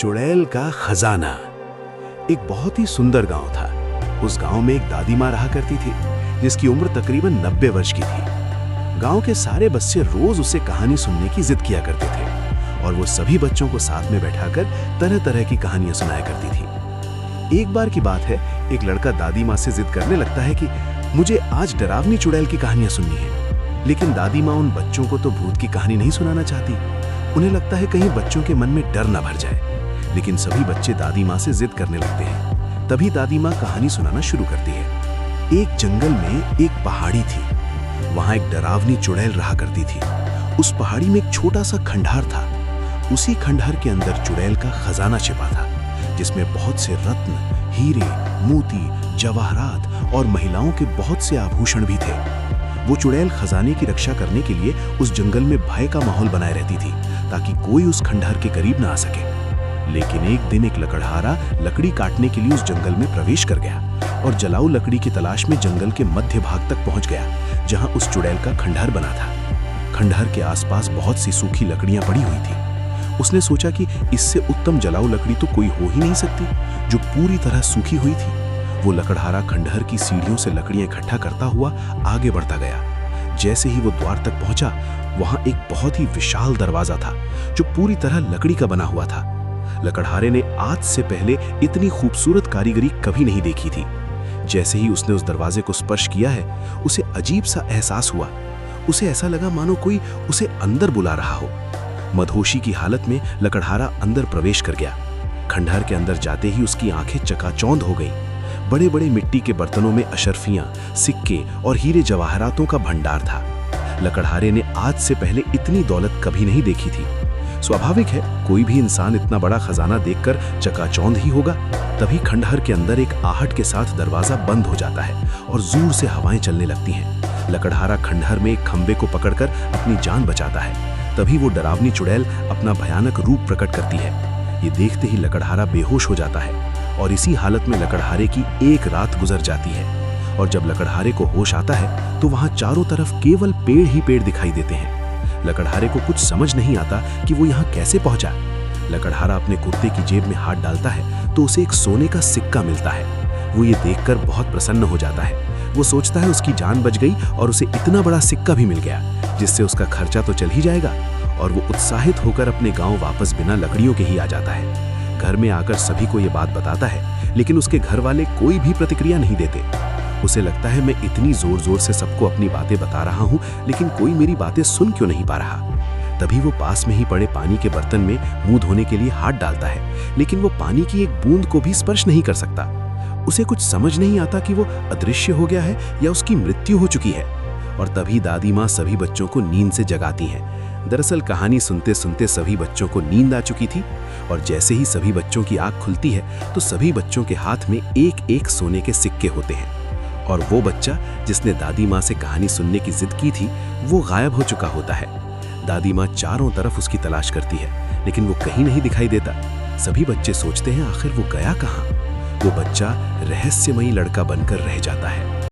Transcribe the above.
चुड़ैल का खजाना। एक बहुत ही सुंदर गांव था। उस गांव में एक दादी माँ रहा करती थी जिसकी उम्र तकरीबन 90 वर्ष की थी। गांव के सारे बच्चे रोज उससे कहानी सुनने की जिद किया करते थे और वो सभी बच्चों को साथ में बैठाकर तरह तरह की कहानियां सुनाया करती थी। एक बार की बात है, एक लड़का दादी माँ से जिद करने लगता है कि मुझे आज डरावनी चुड़ैल की कहानियां सुननी है। लेकिन दादी माँ उन बच्चों को तो भूत की कहानी नहीं सुनाना चाहती। उन्हें लगता है कहीं बच्चों के मन में डर न भर जाए। लेकिन सभी बच्चे दादी माँ से जिद करने लगते हैं। तभी दादी माँ कहानी सुनाना शुरू करती है। एक जंगल में एक पहाड़ी थी। वहां एक डरावनी चुड़ैल रहा करती थी। उस पहाड़ी में एक छोटा सा खंडहर था। उसी खंडहर के अंदर चुड़ैल का खजाना छिपा था, जिसमें बहुत से रत्न, हीरे, मोती, जवाहरात और महिलाओं के बहुत से आभूषण भी थे। वो चुड़ैल खजाने की रक्षा करने के लिए उस जंगल में भय का माहौल बनाए रहती थी ताकि कोई उस खंडहर के करीब ना आ सके। लेकिन एक दिन एक लकड़हारा लकड़ी काटने के लिए उस जंगल में प्रवेश कर गया और जलाऊ लकड़ी की तलाश में जंगल के मध्य भाग तक पहुंच गया, जहां उस चुड़ैल का खंडहर बना था। खंडहर के आसपास बहुत सी सूखी लकड़ियां पड़ी हुई थी। उसने सोचा कि इससे उत्तम जलाऊ लकड़ी तो कोई हो ही नहीं सकती जो पूरी तरह सूखी हुई थी। वो लकड़हारा खंडहर की सीढ़ियों से लकड़ियां इकट्ठा करता हुआ आगे बढ़ता गया। जैसे ही वो द्वार तक पहुंचा, वहां एक बहुत ही विशाल दरवाजा था जो पूरी तरह लकड़ी का बना हुआ था। लकड़हारे ने आज से पहले इतनी खूबसूरत कारीगरी कभी नहीं देखी थी। जैसे ही उसने उस दरवाजे को स्पर्श किया है, उसे अजीब सा एहसास हुआ। उसे ऐसा लगा मानो कोई उसे अंदर बुला रहा हो। मदहोशी की हालत में लकड़हारा अंदर प्रवेश कर गया। खंडहर के अंदर जाते ही उसकी आंखें चकाचौंध हो गईं। बड़े बड़े मिट्टी के बर्तनों में अशर्फियां, सिक्के और हीरे जवाहरातों का भंडार था। लकड़हारे ने आज से पहले इतनी दौलत कभी नहीं देखी थी। स्वाभाविक है, कोई भी इंसान इतना बड़ा खजाना देखकर चकाचौंध ही होगा। तभी खंडहर के अंदर एक आहट के साथ दरवाजा बंद हो जाता है और जोर से हवाएं चलने लगती हैं। लकड़हारा खंडहर में एक खंबे को पकड़कर अपनी जान बचाता है। तभी वो डरावनी चुड़ैल अपना भयानक रूप प्रकट करती है। ये देखते ही लकड़हारा बेहोश हो जाता है और इसी हालत में लकड़हारे की एक रात गुजर जाती है। और जब लकड़हारे को होश आता है तो वहां चारों तरफ केवल पेड़ ही पेड़ दिखाई देते हैं। लकड़हारे को कुछ समझ नहीं आता कि वो यहाँ कैसे पहुंचा। लकड़हारा अपने कुर्ते की जेब में हाथ डालता है तो उसे एक सोने का सिक्का मिलता है। वो ये देखकर बहुत प्रसन्न हो जाता है। वो सोचता है उसकी जान बच गई और उसे इतना बड़ा सिक्का भी मिल गया, जिससे उसका खर्चा तो चल ही जाएगा। और वो उत्साहित होकर अपने गाँव वापस बिना लकड़ियों के ही आ जाता है। घर में आकर सभी को ये बात बताता है, लेकिन उसके घर वाले कोई भी प्रतिक्रिया नहीं देते। उसे लगता है मैं इतनी जोर जोर से सबको अपनी बातें बता रहा हूँ, लेकिन कोई मेरी बातें सुन क्यों नहीं पा रहा। तभी वो पास में ही पड़े पानी के बर्तन में मुंह धोने के लिए हाथ डालता है, लेकिन वो पानी की एक बूंद को भी स्पर्श नहीं कर सकता। उसे कुछ समझ नहीं आता कि वो अदृश्य हो गया है या उसकी मृत्यु हो चुकी है। और तभी दादी माँ सभी बच्चों को नींद से जगाती हैं। दरअसल कहानी सुनते सुनते सभी बच्चों को नींद आ चुकी थी और जैसे ही सभी बच्चों की आंख खुलती है तो सभी बच्चों के हाथ में एक एक सोने के सिक्के होते हैं। और वो बच्चा जिसने दादी माँ से कहानी सुनने की जिद की थी, वो गायब हो चुका होता है। दादी माँ चारों तरफ उसकी तलाश करती है, लेकिन वो कहीं नहीं दिखाई देता। सभी बच्चे सोचते हैं आखिर वो गया कहाँ। वो बच्चा रहस्यमयी लड़का बनकर रह जाता है।